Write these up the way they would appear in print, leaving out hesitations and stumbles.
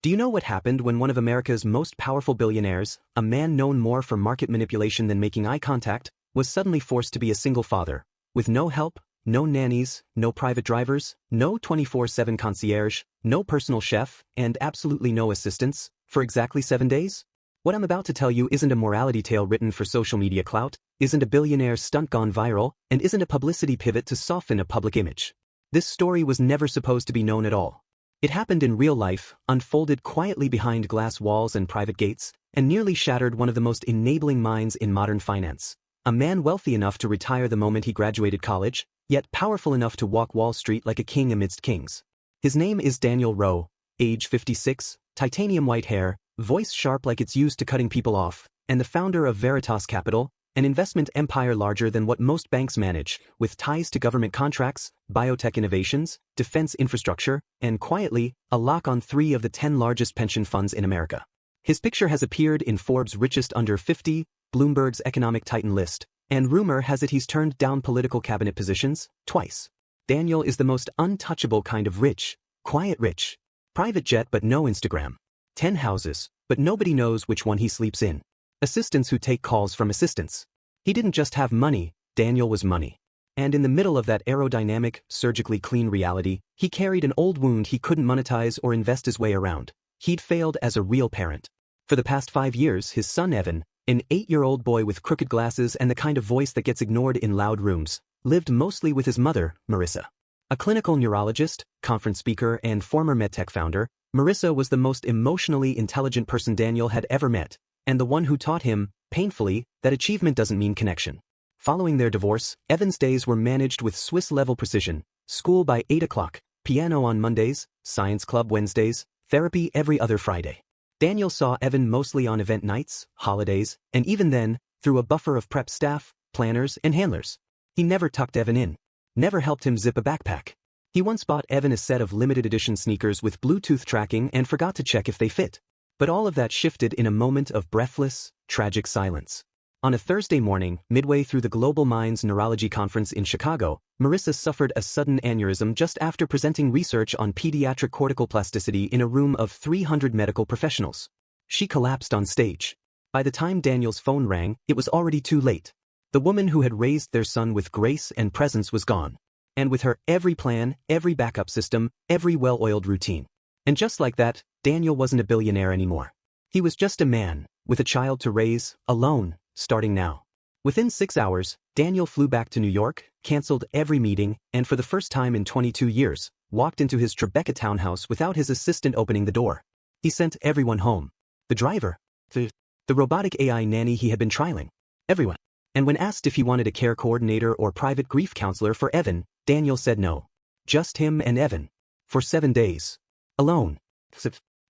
Do you know what happened when one of America's most powerful billionaires, a man known more for market manipulation than making eye contact, was suddenly forced to be a single father, with no help, no nannies, no private drivers, no 24/7 concierge, no personal chef, and absolutely no assistants, for exactly 7 days? What I'm about to tell you isn't a morality tale written for social media clout, isn't a billionaire stunt gone viral, and isn't a publicity pivot to soften a public image. This story was never supposed to be known at all. It happened in real life, unfolded quietly behind glass walls and private gates, and nearly shattered one of the most enabling minds in modern finance. A man wealthy enough to retire the moment he graduated college, yet powerful enough to walk Wall Street like a king amidst kings. His name is Daniel Rowe, age 56, titanium white hair, voice sharp like it's used to cutting people off, and the founder of Veritas Capital, an investment empire larger than what most banks manage, with ties to government contracts, biotech innovations, defense infrastructure, and quietly, a lock on 3 of the 10 largest pension funds in America. His picture has appeared in Forbes' richest under 50, Bloomberg's economic titan list, and rumor has it he's turned down political cabinet positions twice. Daniel is the most untouchable kind of rich, quiet rich. Private jet but no Instagram. 10 houses, but nobody knows which one he sleeps in. Assistants who take calls from assistants. He didn't just have money, Daniel was money. And in the middle of that aerodynamic, surgically clean reality, he carried an old wound he couldn't monetize or invest his way around. He'd failed as a real parent. For the past 5 years, his son Evan, an 8-year-old boy with crooked glasses and the kind of voice that gets ignored in loud rooms, lived mostly with his mother, Marissa. A clinical neurologist, conference speaker, and former medtech founder, Marissa was the most emotionally intelligent person Daniel had ever met, and the one who taught him, painfully, that achievement doesn't mean connection. Following their divorce, Evan's days were managed with Swiss-level precision: school by 8 o'clock, piano on Mondays, science club Wednesdays, therapy every other Friday. Daniel saw Evan mostly on event nights, holidays, and even then, through a buffer of prep staff, planners, and handlers. He never tucked Evan in. Never helped him zip a backpack. He once bought Evan a set of limited edition sneakers with Bluetooth tracking and forgot to check if they fit. But all of that shifted in a moment of breathless, tragic silence. On a Thursday morning, midway through the Global Minds Neurology Conference in Chicago, Marissa suffered a sudden aneurysm just after presenting research on pediatric cortical plasticity in a room of 300 medical professionals. She collapsed on stage. By the time Daniel's phone rang, it was already too late. The woman who had raised their son with grace and presence was gone. And with her, every plan, every backup system, every well-oiled routine. And just like that, Daniel wasn't a billionaire anymore. He was just a man, with a child to raise, alone, starting now. Within 6 hours, Daniel flew back to New York, canceled every meeting, and for the first time in 22 years, walked into his Tribeca townhouse without his assistant opening the door. He sent everyone home. The driver. The robotic AI nanny he had been trialing. Everyone. And when asked if he wanted a care coordinator or private grief counselor for Evan, Daniel said no. Just him and Evan. For 7 days. Alone.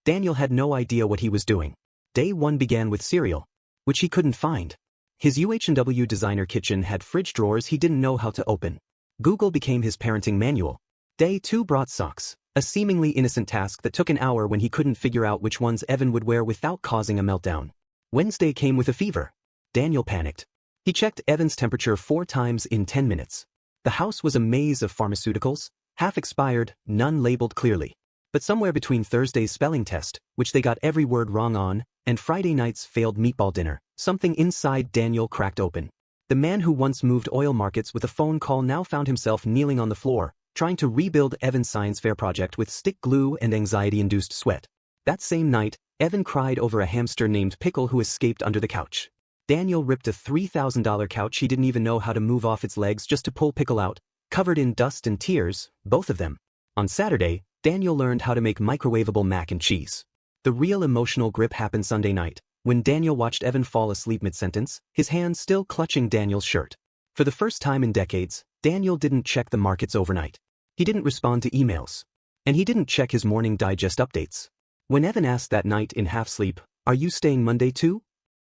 Daniel had no idea what he was doing. Day 1 began with cereal, which he couldn't find. His UH&W designer kitchen had fridge drawers he didn't know how to open. Google became his parenting manual. Day 2 brought socks, a seemingly innocent task that took an hour when he couldn't figure out which ones Evan would wear without causing a meltdown. Wednesday came with a fever. Daniel panicked. He checked Evan's temperature 4 times in 10 minutes. The house was a maze of pharmaceuticals, half expired, none labeled clearly. But somewhere between Thursday's spelling test, which they got every word wrong on, and Friday night's failed meatball dinner, something inside Daniel cracked open. The man who once moved oil markets with a phone call now found himself kneeling on the floor, trying to rebuild Evan's science fair project with stick glue and anxiety-induced sweat. That same night, Evan cried over a hamster named Pickle who escaped under the couch. Daniel ripped a $3,000 couch he didn't even know how to move off its legs just to pull Pickle out, covered in dust and tears, both of them. On Saturday, Daniel learned how to make microwavable mac and cheese. The real emotional grip happened Sunday night, when Daniel watched Evan fall asleep mid-sentence, his hands still clutching Daniel's shirt. For the first time in decades, Daniel didn't check the markets overnight. He didn't respond to emails. And he didn't check his morning digest updates. When Evan asked that night in half-sleep, "Are you staying Monday too?"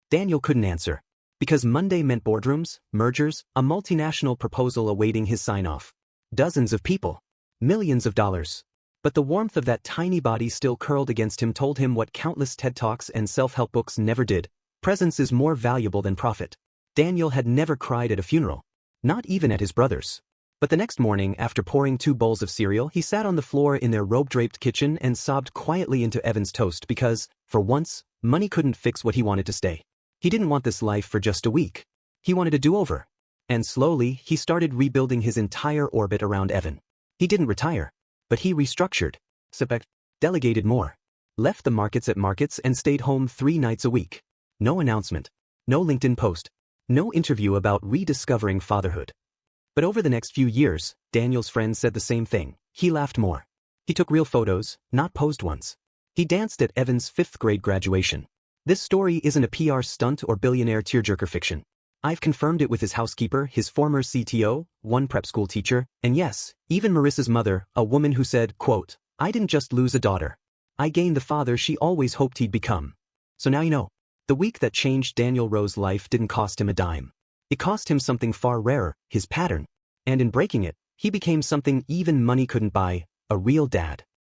Daniel couldn't answer. Because Monday meant boardrooms, mergers, a multinational proposal awaiting his sign-off. Dozens of people. Millions of dollars. But the warmth of that tiny body still curled against him told him what countless TED Talks and self-help books never did: presence is more valuable than profit. Daniel had never cried at a funeral. Not even at his brother's. But the next morning, after pouring 2 bowls of cereal, he sat on the floor in their robe-draped kitchen and sobbed quietly into Evan's toast because, for once, money couldn't fix what he wanted to stay. He didn't want this life for just a week. He wanted a do-over. And slowly, he started rebuilding his entire orbit around Evan. He didn't retire, but he restructured, delegated more, left the markets at markets and stayed home 3 nights a week. No announcement, no LinkedIn post, no interview about rediscovering fatherhood. But over the next few years, Daniel's friends said the same thing. He laughed more. He took real photos, not posed ones. He danced at Evan's 5th grade graduation. This story isn't a PR stunt or billionaire tearjerker fiction. I've confirmed it with his housekeeper, his former CTO, one prep school teacher, and yes, even Marissa's mother, a woman who said, quote, "I didn't just lose a daughter. I gained the father she always hoped he'd become." So now you know. The week that changed Daniel Rowe's life didn't cost him a dime. It cost him something far rarer, his pattern. And in breaking it, he became something even money couldn't buy, a real dad.